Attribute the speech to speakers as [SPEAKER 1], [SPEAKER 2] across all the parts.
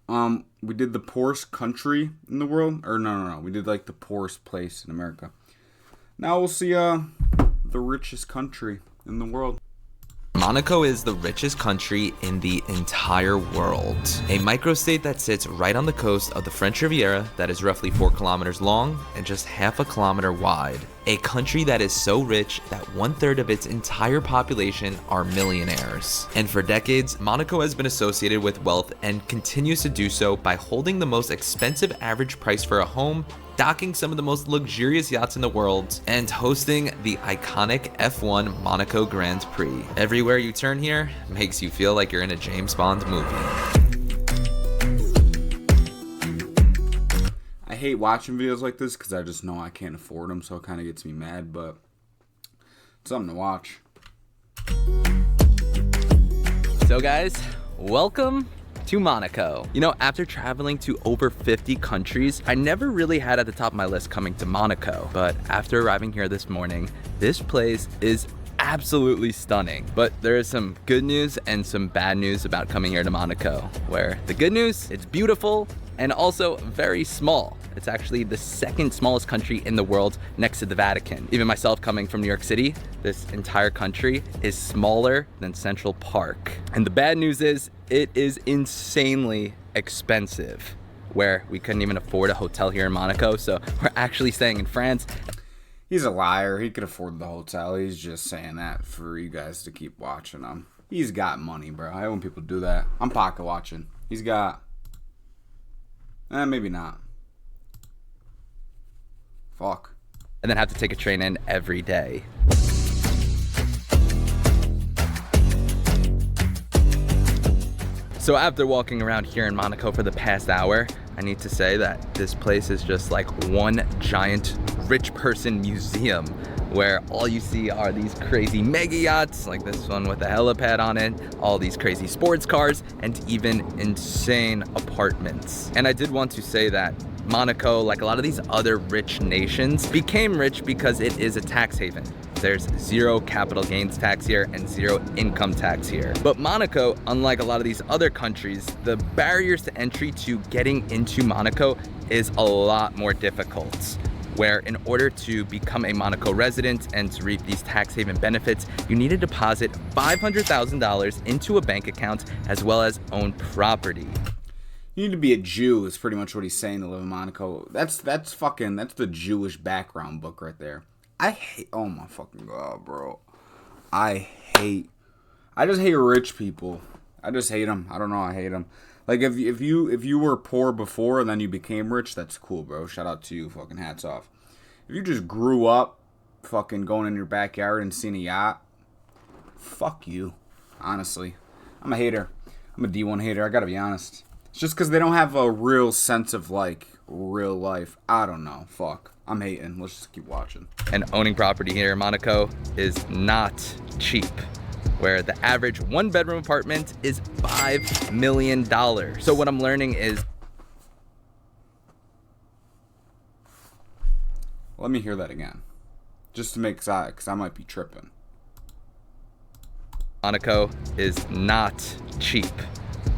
[SPEAKER 1] We did the poorest country in the world. Or no. We did like the poorest place in America. Now we'll see the richest country in the world.
[SPEAKER 2] Monaco is the richest country in the entire world. A microstate that sits right on the coast of the French Riviera that is roughly 4 kilometers long and just half a kilometer wide. A country that is so rich that 1/3 of its entire population are millionaires. And for decades, Monaco has been associated with wealth and continues to do so by holding the most expensive average price for a home, docking some of the most luxurious yachts in the world, and hosting the iconic F1 Monaco Grand Prix. Everywhere you turn here makes you feel like you're in a James Bond movie.
[SPEAKER 1] I hate watching videos like this because I just know I can't afford them, so it kind of gets me mad, but it's something to watch.
[SPEAKER 2] So guys, welcome to Monaco. You know, after traveling to over 50 countries, I never really had at the top of my list coming to Monaco. But after arriving here this morning, this place is absolutely stunning. But there is some good news and some bad news about coming here to Monaco, where the good news, it's beautiful and also very small. It's actually the second smallest country in the world next to the Vatican. Even myself coming from New York City, this entire country is smaller than Central Park. And the bad news is it is insanely expensive, where we couldn't even afford a hotel here in Monaco. So we're actually staying in France.
[SPEAKER 1] He's a liar. He could afford the hotel. He's just saying that for you guys to keep watching him. He's got money, bro. I hate when people do that. I'm pocket watching. He's got... maybe not. Fuck.
[SPEAKER 2] And then have to take a train in every day. So after walking around here in Monaco for the past hour, I need to say that this place is just like one giant rich person museum, where all you see are these crazy mega yachts, like this one with a helipad on it, all these crazy sports cars, and even insane apartments. And I did want to say that Monaco, like a lot of these other rich nations, became rich because it is a tax haven. There's zero capital gains tax here and zero income tax here. But Monaco, unlike a lot of these other countries, the barriers to entry to getting into Monaco is a lot more difficult, where in order to become a Monaco resident and to reap these tax haven benefits, you need to deposit $500,000 into a bank account as well as own property.
[SPEAKER 1] You need to be a Jew is pretty much what he's saying to live in Monaco. That's the Jewish background book right there. Oh my fucking god, bro. I just hate rich people. I just hate them. I don't know, I hate them. Like if you were poor before and then you became rich, that's cool, bro. Shout out to you, fucking hats off. If you just grew up fucking going in your backyard and seeing a yacht, fuck you. Honestly. I'm a hater. I'm a D1 hater, I gotta be honest. It's just because they don't have a real sense of, like, real life. I don't know. Fuck. I'm hating. Let's just keep watching.
[SPEAKER 2] And owning property here in Monaco is not cheap, where the average one-bedroom apartment is $5 million. So what I'm learning is...
[SPEAKER 1] Let me hear that again. Just to make, because I might be tripping.
[SPEAKER 2] Monaco is not cheap,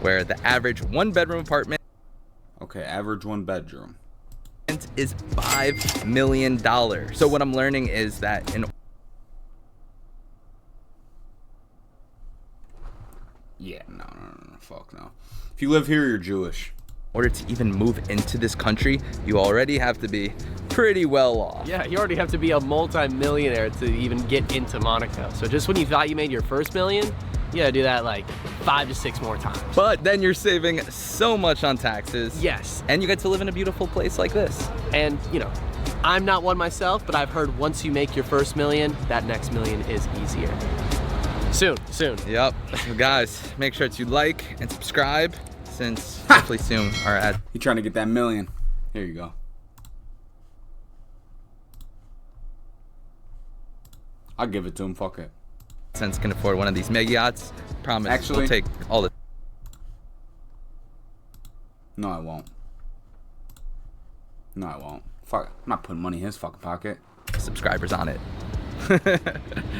[SPEAKER 2] where the average one-bedroom apartment...
[SPEAKER 1] Okay, average one bedroom.
[SPEAKER 2] ...is $5 million. So what I'm learning is that in...
[SPEAKER 1] Yeah, no, fuck no. If you live here, you're Jewish.
[SPEAKER 2] In order to even move into this country, you already have to be pretty well off.
[SPEAKER 3] Yeah, you already have to be a multi-millionaire to even get into Monaco. So just when you thought you made your first million, you gotta do that like 5 to 6 more times.
[SPEAKER 2] But then you're saving so much on taxes.
[SPEAKER 3] Yes.
[SPEAKER 2] And you get to live in a beautiful place like this.
[SPEAKER 3] And, you know, I'm not one myself, but I've heard once you make your first million, that next million is easier. Soon.
[SPEAKER 2] Yep. So guys, make sure to like and subscribe, since hopefully soon our ad...
[SPEAKER 1] You trying to get that million. Here you go. I'll give it to him, fuck it.
[SPEAKER 2] Since can afford one of these mega yachts, promise
[SPEAKER 1] Actually,
[SPEAKER 2] we'll take all the...
[SPEAKER 1] No, I won't. No, I won't. Fuck, I'm not putting money in his fucking pocket.
[SPEAKER 2] subscribers on it.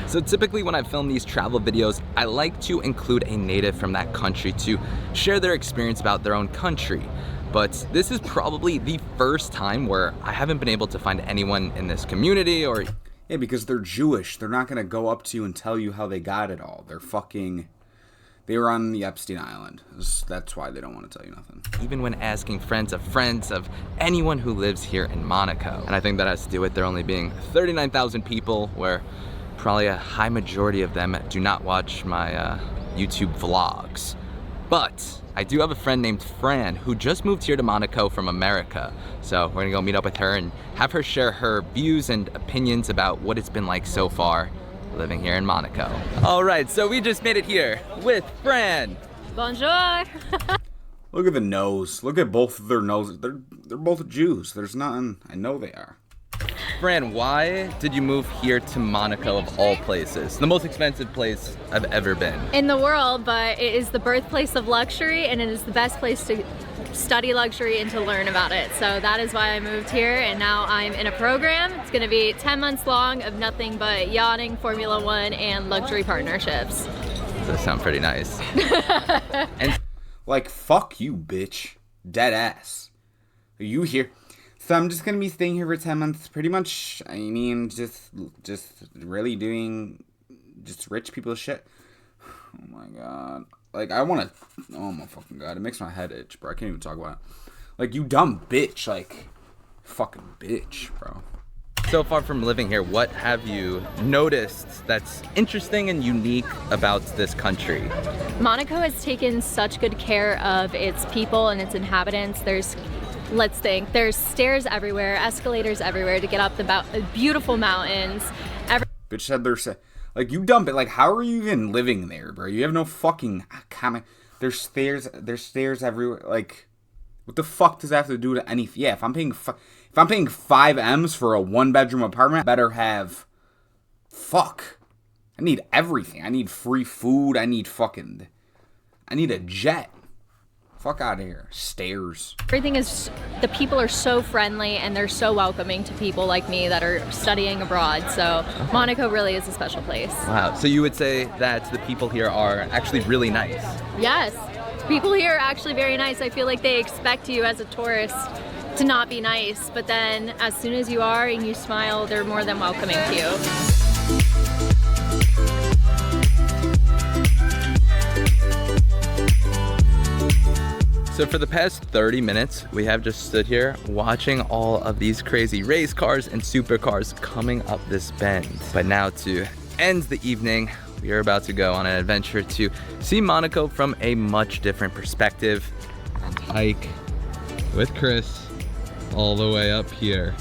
[SPEAKER 2] So typically when I film these travel videos, I like to include a native from that country to share their experience about their own country. But this is probably the first time where I haven't been able to find anyone in this community or...
[SPEAKER 1] Yeah, because they're Jewish. They're not going to go up to you and tell you how they got it all. They were on the Epstein Island. That's why they don't want to tell you nothing.
[SPEAKER 2] Even when asking friends of anyone who lives here in Monaco. And I think that has to do with there only being 39,000 people, where probably a high majority of them do not watch my YouTube vlogs. But I do have a friend named Fran who just moved here to Monaco from America. So we're gonna go meet up with her and have her share her views and opinions about what it's been like so far living here in Monaco. All right, so we just made it here with Fran.
[SPEAKER 4] Bonjour.
[SPEAKER 1] Look at the nose. Look at both of their noses. They're both Jews. There's nothing. I know they are.
[SPEAKER 2] Fran, why did you move here to Monaco of all places? The most expensive place I've ever been.
[SPEAKER 4] In the world, but it is the birthplace of luxury, and it is the best place to study luxury and to learn about it. So that is why I moved here, and now I'm in a program. It's gonna be 10 months long of nothing but yachting, Formula One, and luxury partnerships.
[SPEAKER 2] That sounds pretty nice. And
[SPEAKER 1] Like, fuck you, bitch. Dead ass. Are you here? So I'm just gonna be staying here for 10 months. Pretty much, I mean, just really doing just rich people shit. Oh my god. Like, I wanna, oh my fucking god. It makes my head itch, bro. I can't even talk about it. Like, you dumb bitch. Like, fucking bitch, bro.
[SPEAKER 2] so far from living here, what have you noticed that's interesting and unique about this country?
[SPEAKER 4] Monaco has taken such good care of its people and its inhabitants. Let's think, there's stairs everywhere, escalators everywhere to get up the beautiful mountains.
[SPEAKER 1] Bitch said like, you dump it. Like, how are you even living there, bro? You have no fucking comment. There's stairs everywhere. Like, what the fuck does that have to do to any? Yeah, if I'm paying 5 M's for a 1-bedroom apartment, I better have, fuck. I need everything. I need free food. I need a jet. Fuck out of here. Stairs.
[SPEAKER 4] Everything is, the people are so friendly and they're so welcoming to people like me that are studying abroad. So Monaco really is a special place.
[SPEAKER 2] Wow, so you would say that the people here are actually really nice?
[SPEAKER 4] Yes, people here are actually very nice. I feel like they expect you as a tourist to not be nice, but then as soon as you are and you smile, they're more than welcoming to you.
[SPEAKER 2] So for the past 30 minutes, we have just stood here watching all of these crazy race cars and supercars coming up this bend. But now to end the evening, we are about to go on an adventure to see Monaco from a much different perspective and hike with Chris all the way up here.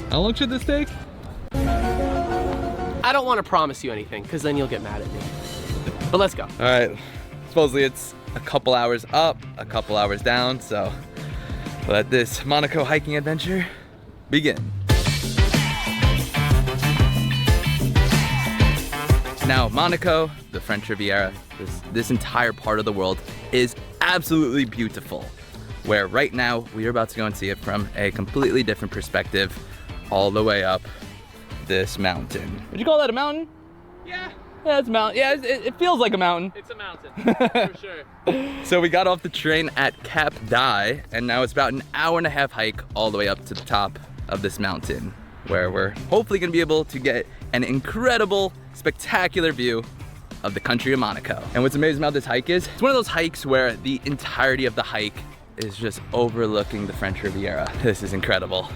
[SPEAKER 2] How long should this take?
[SPEAKER 3] I don't want to promise you anything because then you'll get mad at me. But let's go.
[SPEAKER 2] All right, supposedly it's a couple hours up, a couple hours down, so let this Monaco hiking adventure begin. Now, Monaco, the French Riviera, this entire part of the world is absolutely beautiful, where right now we are about to go and see it from a completely different perspective, all the way up this mountain. Would you call that a mountain?
[SPEAKER 3] Yeah.
[SPEAKER 2] Yeah, it's a mountain. Yeah, it feels like a mountain.
[SPEAKER 3] It's a mountain, for sure.
[SPEAKER 2] So we got off the train at Cap d'Aille, and now it's about an hour-and-a-half hike all the way up to the top of this mountain, where we're hopefully gonna be able to get an incredible, spectacular view of the country of Monaco. And what's amazing about this hike is, it's one of those hikes where the entirety of the hike is just overlooking the French Riviera. This is incredible.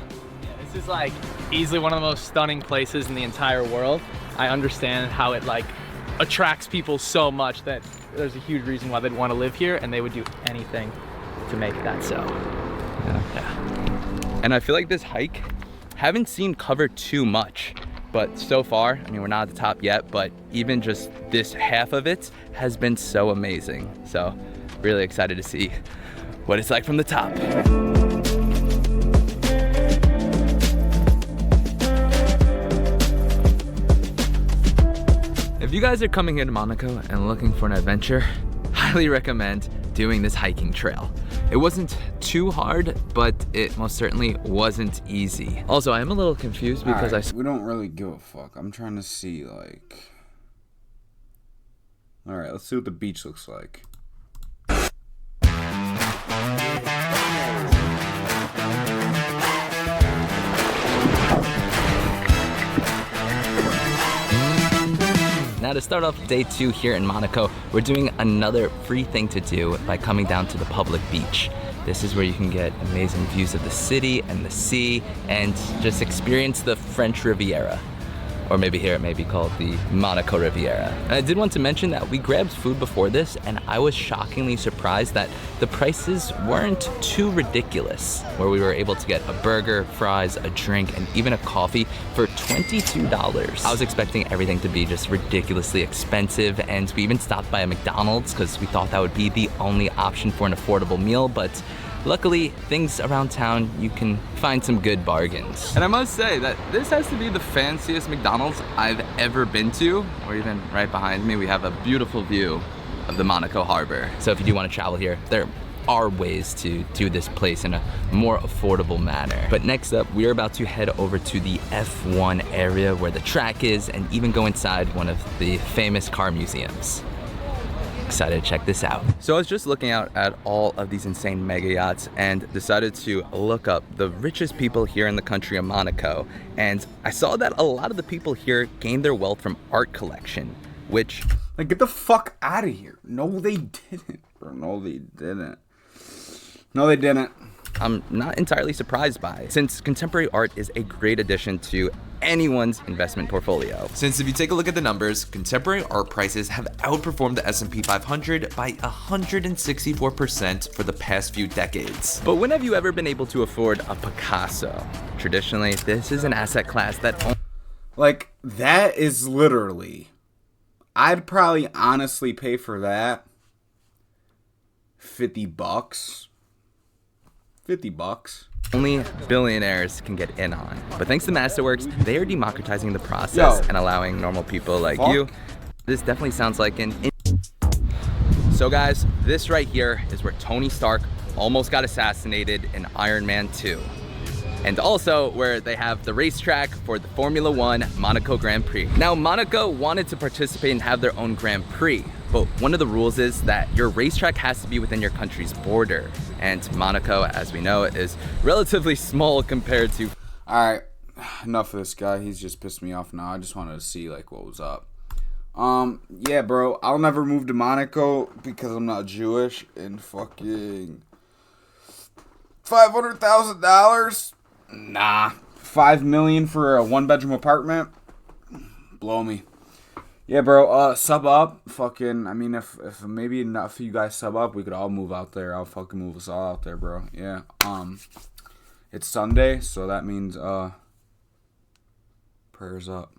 [SPEAKER 5] This is like easily one of the most stunning places in the entire world. I understand how it like attracts people so much that there's a huge reason why they'd want to live here, and they would do anything to make that so. Yeah.
[SPEAKER 2] And I feel like this hike, haven't seen covered too much, but so far, I mean, we're not at the top yet, but even just this half of it has been so amazing. So really excited to see what it's like from the top. If you guys are coming here to Monaco and looking for an adventure, highly recommend doing this hiking trail. It wasn't too hard, but it most certainly wasn't easy. Also, I am a little confused because
[SPEAKER 1] Alright, we don't really give a fuck. I'm trying to see, like... Alright, let's see what the beach looks like.
[SPEAKER 2] Now to start off day 2 here in Monaco, we're doing another free thing to do by coming down to the public beach. This is where you can get amazing views of the city and the sea and just experience the French Riviera. Or maybe here it may be called the Monaco Riviera. And I did want to mention that we grabbed food before this and I was shockingly surprised that the prices weren't too ridiculous, where we were able to get a burger, fries, a drink, and even a coffee for $22. I was expecting everything to be just ridiculously expensive, and we even stopped by a McDonald's because we thought that would be the only option for an affordable meal, but luckily, things around town, you can find some good bargains. And I must say that this has to be the fanciest McDonald's I've ever been to, or even right behind me, we have a beautiful view of the Monaco harbor. So if you do want to travel here, there are ways to do this place in a more affordable manner. But next up, we are about to head over to the F1 area where the track is and even go inside one of the famous car museums. Excited to check this out. So I was just looking out at all of these insane mega yachts and decided to look up the richest people here in the country of Monaco. And I saw that a lot of the people here gained their wealth from art collection, which...
[SPEAKER 1] Like, get the fuck out of here. No, they didn't, bro. No, they didn't. No, they didn't.
[SPEAKER 2] I'm not entirely surprised by, since contemporary art is a great addition to anyone's investment portfolio.
[SPEAKER 6] Since if you take a look at the numbers, contemporary art prices have outperformed the S&P 500 by 164% for the past few decades.
[SPEAKER 2] But when have you ever been able to afford a Picasso? Traditionally, this is an asset class that...
[SPEAKER 1] Like, that is literally... I'd probably honestly pay for that $50. $50.
[SPEAKER 2] Only billionaires can get in on. But thanks to Masterworks, they are democratizing the process and allowing normal people like you. This definitely sounds like an... So guys, this right here is where Tony Stark almost got assassinated in Iron Man 2. And also where they have the racetrack for the Formula 1 Monaco Grand Prix. Now, Monaco wanted to participate and have their own Grand Prix, but one of the rules is that your racetrack has to be within your country's border. And Monaco, as we know, is relatively small compared to...
[SPEAKER 1] Alright, enough of this guy. He's just pissed me off now. I just wanted to see, like, what was up. Yeah, bro, I'll never move to Monaco because I'm not Jewish. And fucking... $500,000? Nah. $5 million for a 1-bedroom apartment? Blow me. Yeah, bro, sub up. Fucking, I mean, if maybe enough of you guys sub up, we could all move out there. I'll fucking move us all out there, bro. Yeah. It's Sunday, so that means, prayers up.